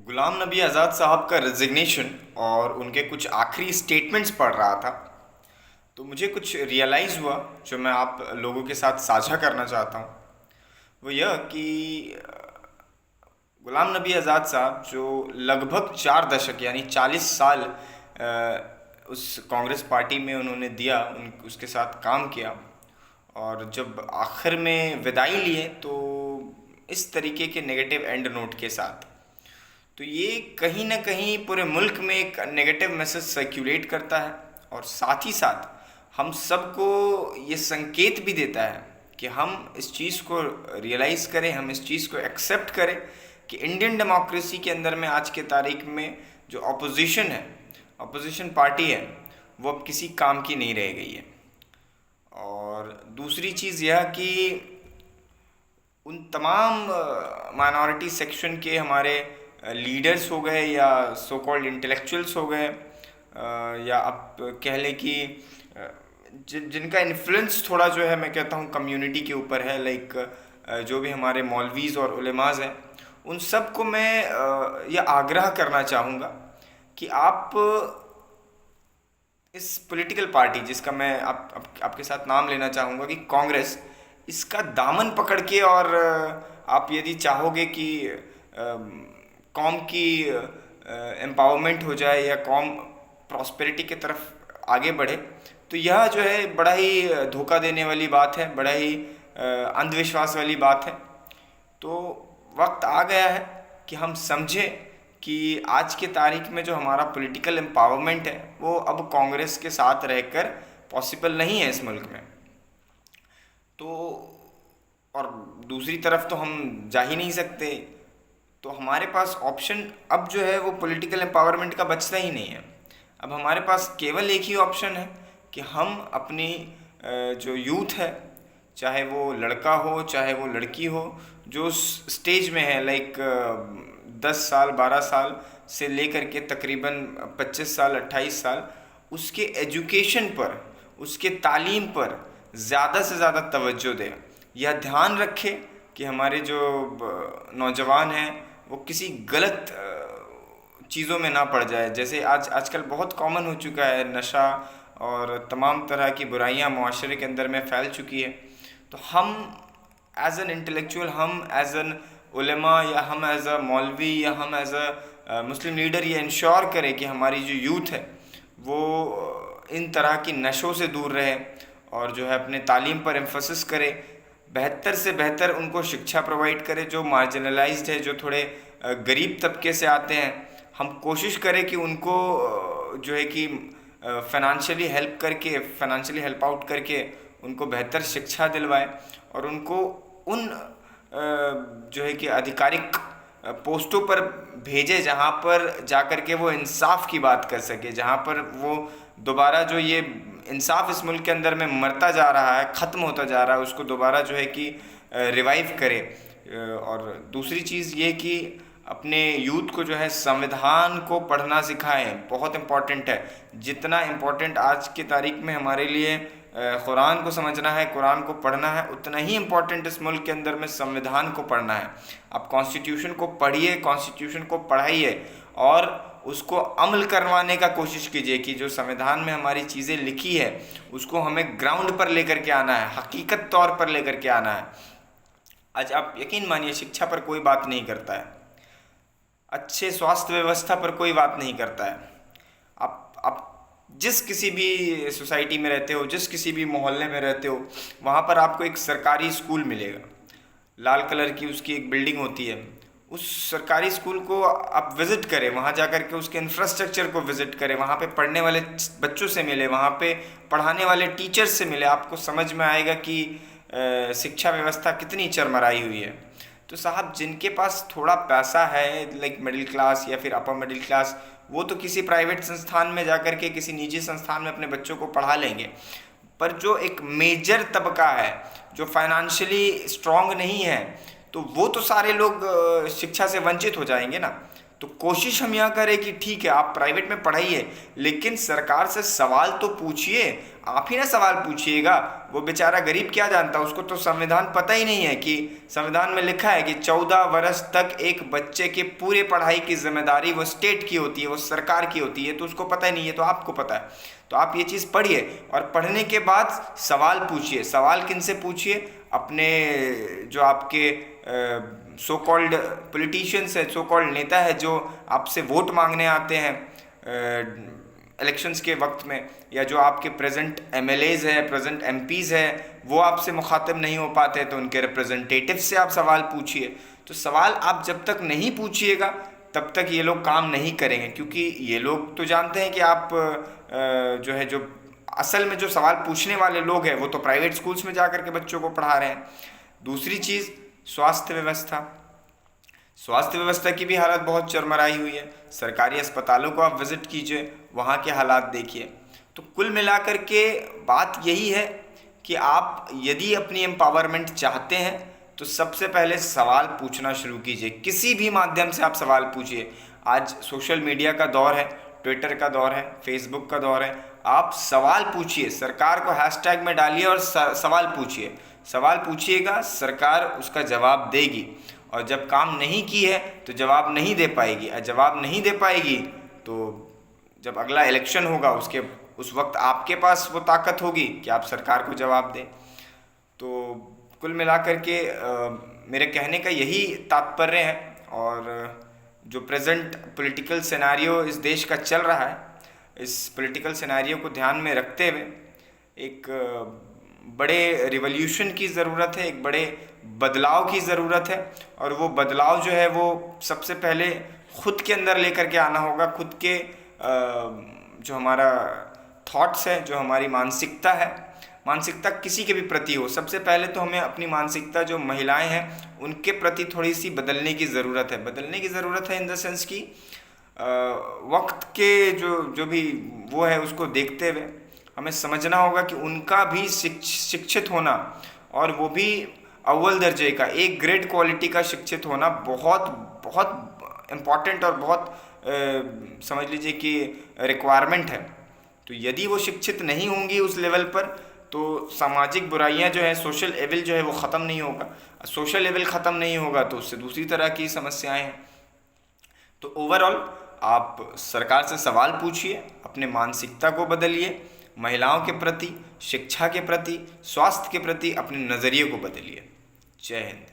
गुलाम नबी आज़ाद साहब का रेजिग्नेशन और उनके कुछ आखिरी स्टेटमेंट्स पढ़ रहा था। तो मुझे कुछ रियलाइज़ हुआ जो मैं आप लोगों के साथ साझा करना चाहता हूँ। वो यह कि गुलाम नबी आज़ाद साहब जो लगभग 4 दशक यानी 40 साल उस कांग्रेस पार्टी में उन्होंने दिया, उसके साथ काम किया, और जब आखिर में विदाई लिए तो इस तरीके के नेगेटिव एंड नोट के साथ, तो ये कहीं ना कहीं पूरे मुल्क में एक नेगेटिव मैसेज सर्कुलेट करता है। और साथ ही साथ हम सबको ये संकेत भी देता है कि हम इस चीज़ को रियलाइज़ करें, हम इस चीज़ को एक्सेप्ट करें कि इंडियन डेमोक्रेसी के अंदर में आज के तारीख में जो अपोजिशन है, अपोजिशन पार्टी है, वो अब किसी काम की नहीं रह गई है। और दूसरी चीज़ यह कि उन तमाम माइनॉरिटी सेक्शन के हमारे लीडर्स हो गए या सो कॉल्ड इंटेलेक्चुअल्स हो गए, या आप कह लें कि जिनका इन्फ्लुएंस थोड़ा जो है, मैं कहता हूँ कम्युनिटी के ऊपर है, लाइक जो भी हमारे मौलवीज़ और उलेमाज़ हैं, उन सब को मैं यह आग्रह करना चाहूँगा कि आप इस पॉलिटिकल पार्टी जिसका मैं आपके साथ नाम लेना चाहूँगा कि कांग्रेस, इसका दामन पकड़ के, और आप यदि चाहोगे कि कौम की एम्पावरमेंट हो जाए या कौम प्रॉस्पेरिटी की तरफ आगे बढ़े, तो यह जो है बड़ा ही धोखा देने वाली बात है, बड़ा ही अंधविश्वास वाली बात है। तो वक्त आ गया है कि हम समझें कि आज के तारीख में जो हमारा पॉलिटिकल एम्पावरमेंट है वो अब कांग्रेस के साथ रहकर पॉसिबल नहीं है इस मुल्क में। तो और दूसरी तरफ तो हम जा ही नहीं सकते, तो हमारे पास ऑप्शन अब जो है वो पॉलिटिकल एम्पावरमेंट का बचता ही नहीं है। अब हमारे पास केवल एक ही ऑप्शन है कि हम अपनी जो यूथ है, चाहे वो लड़का हो चाहे वो लड़की हो, जो स्टेज में है, लाइक 10 साल 12 साल से लेकर के तकरीबन 25 साल 28 साल, उसके एजुकेशन पर, उसके तालीम पर ज़्यादा से ज़्यादा तवज्जो दें। यह ध्यान रखे कि हमारे जो नौजवान हैं वो किसी गलत चीज़ों में ना पड़ जाए। जैसे आजकल बहुत कॉमन हो चुका है नशा और तमाम तरह की बुराइयां मुआशरे के अंदर में फैल चुकी है। तो हम एज एन इंटेलेक्चुअल, हम एज एन उलेमा, या हम एज अ मौलवी, या हम एज अ मुस्लिम लीडर ये इंश्योर करें कि हमारी जो यूथ है वो इन तरह की नशों से दूर रहे और जो है अपने तालीम पर एम्फसिस करे, बेहतर से बेहतर उनको शिक्षा प्रोवाइड करे। जो मार्जिनलाइज्ड है, जो थोड़े गरीब तबके से आते हैं, हम कोशिश करें कि उनको जो है कि फाइनेंशियली हेल्प करके, फाइनेंशियली हेल्प आउट करके उनको बेहतर शिक्षा दिलवाएं, और उनको उन जो है कि आधिकारिक पोस्टों पर भेजे जहाँ पर जाकर के वो इंसाफ की बात कर सके, जहाँ पर वो दोबारा जो ये इंसाफ इस मुल्क के अंदर में मरता जा रहा है, ख़त्म होता जा रहा है, उसको दोबारा जो है कि रिवाइव करे। और दूसरी चीज़ ये कि अपने यूथ को जो है संविधान को पढ़ना सिखाएं, बहुत इम्पॉर्टेंट है। जितना इम्पॉर्टेंट आज की तारीख में हमारे लिए कुरान को समझना है, कुरान को पढ़ना है, उतना ही इम्पॉर्टेंट इस मुल्क के अंदर में संविधान को पढ़ना है। आप कॉन्स्टिट्यूशन को पढ़िए, कॉन्स्टिट्यूशन को पढ़ाइए और उसको अमल करवाने का कोशिश कीजिए कि जो संविधान में हमारी चीज़ें लिखी है उसको हमें ग्राउंड पर लेकर के आना है, हकीकत तौर पर लेकर के आना है। आज आप यकीन मानिए, शिक्षा पर कोई बात नहीं करता है, अच्छे स्वास्थ्य व्यवस्था पर कोई बात नहीं करता है। आप जिस किसी भी सोसाइटी में रहते हो, जिस किसी भी मोहल्ले में रहते हो, वहाँ पर आपको एक सरकारी स्कूल मिलेगा, लाल कलर की उसकी एक बिल्डिंग होती है। उस सरकारी स्कूल को आप विज़िट करें, वहाँ जा कर के उसके इंफ्रास्ट्रक्चर को विज़िट करें, वहाँ पे पढ़ने वाले बच्चों से मिले, वहाँ पे पढ़ाने वाले टीचर्स से मिले, आपको समझ में आएगा कि शिक्षा व्यवस्था कितनी चरमराई हुई है। तो साहब, जिनके पास थोड़ा पैसा है, लाइक मिडिल क्लास या फिर अपर मिडिल क्लास, वो तो किसी प्राइवेट संस्थान में जाकर के, किसी निजी संस्थान में अपने बच्चों को पढ़ा लेंगे। पर जो एक मेजर तबका है, जो फाइनेंशियली स्ट्रांग नहीं है, तो वो तो सारे लोग शिक्षा से वंचित हो जाएंगे ना। तो कोशिश हम यह करें कि ठीक है आप प्राइवेट में पढ़ाइए, लेकिन सरकार से सवाल तो पूछिए। आप ही ना सवाल पूछिएगा, वो बेचारा गरीब क्या जानता, उसको तो संविधान पता ही नहीं है कि संविधान में लिखा है कि 14 वर्ष तक एक बच्चे के पूरे पढ़ाई की जिम्मेदारी वो स्टेट की होती है, वो सरकार की होती है। तो उसको पता ही नहीं है, तो आपको पता है। तो आप ये चीज़ पढ़िए और पढ़ने के बाद सवाल पूछिए। सवाल किन से पूछिए? अपने जो आपके सो कॉल्ड पॉलिटिशियंस है, सो कॉल्ड नेता है, जो आपसे वोट मांगने आते हैं इलेक्शंस के वक्त में, या जो आपके प्रेजेंट एमएलएज है, प्रेजेंट एमपीज़ है, वो आपसे मुखातिब नहीं हो पाते, तो उनके रिप्रेजेंटेटिव से आप सवाल पूछिए। तो सवाल आप जब तक नहीं पूछिएगा तब तक ये लोग काम नहीं करेंगे, क्योंकि ये लोग तो जानते हैं कि आप जो है, जो असल में जो सवाल पूछने वाले लोग हैं वो तो प्राइवेट स्कूल्स में जा कर के बच्चों को पढ़ा रहे हैं। दूसरी चीज़, स्वास्थ्य व्यवस्था। स्वास्थ्य व्यवस्था की भी हालत बहुत चरमराई हुई है। सरकारी अस्पतालों को आप विज़िट कीजिए, वहाँ के हालात देखिए। तो कुल मिलाकर के बात यही है कि आप यदि अपनी एम्पावरमेंट चाहते हैं तो सबसे पहले सवाल पूछना शुरू कीजिए। किसी भी माध्यम से आप सवाल पूछिए। आज सोशल मीडिया का दौर है, ट्विटर का दौर है, फेसबुक का दौर है। आप सवाल पूछिए, सरकार को हैशटैग में डालिए और सवाल पूछिए। सवाल पूछिएगा, सरकार उसका जवाब देगी, और जब काम नहीं की है तो जवाब नहीं दे पाएगी। और जवाब नहीं दे पाएगी तो जब अगला इलेक्शन होगा उस वक्त आपके पास वो ताकत होगी कि आप सरकार को जवाब दें। तो कुल मिलाकर के मेरे कहने का यही तात्पर्य है। और जो प्रेजेंट पॉलिटिकल सिनेरियो इस देश का चल रहा है, इस पॉलिटिकल सिनेरियो को ध्यान में रखते हुए एक बड़े रिवॉल्यूशन की ज़रूरत है, एक बड़े बदलाव की ज़रूरत है। और वो बदलाव जो है वो सबसे पहले खुद के अंदर लेकर के आना होगा। खुद के जो हमारा थॉट्स है, जो हमारी मानसिकता है, मानसिकता किसी के भी प्रति हो, सबसे पहले तो हमें अपनी मानसिकता, जो महिलाएं हैं उनके प्रति थोड़ी सी बदलने की ज़रूरत है। बदलने की ज़रूरत है इन द सेंस कि वक्त के जो भी वो है उसको देखते हुए हमें समझना होगा कि उनका भी शिक्षित होना, और वो भी अव्वल दर्जे का, एक ग्रेड क्वालिटी का शिक्षित होना बहुत बहुत इम्पॉर्टेंट और बहुत समझ लीजिए कि रिक्वायरमेंट है। तो यदि वो शिक्षित नहीं होंगी उस लेवल पर, तो सामाजिक बुराइयां जो है, सोशल एविल जो है वो ख़त्म नहीं होगा। सोशल एविल ख़त्म नहीं होगा तो उससे दूसरी तरह की समस्याएं हैं। तो ओवरऑल आप सरकार से सवाल पूछिए, अपने मानसिकता को बदलिए, महिलाओं के प्रति, शिक्षा के प्रति, स्वास्थ्य के प्रति अपने नज़रिए को बदलिए। जय हिंद।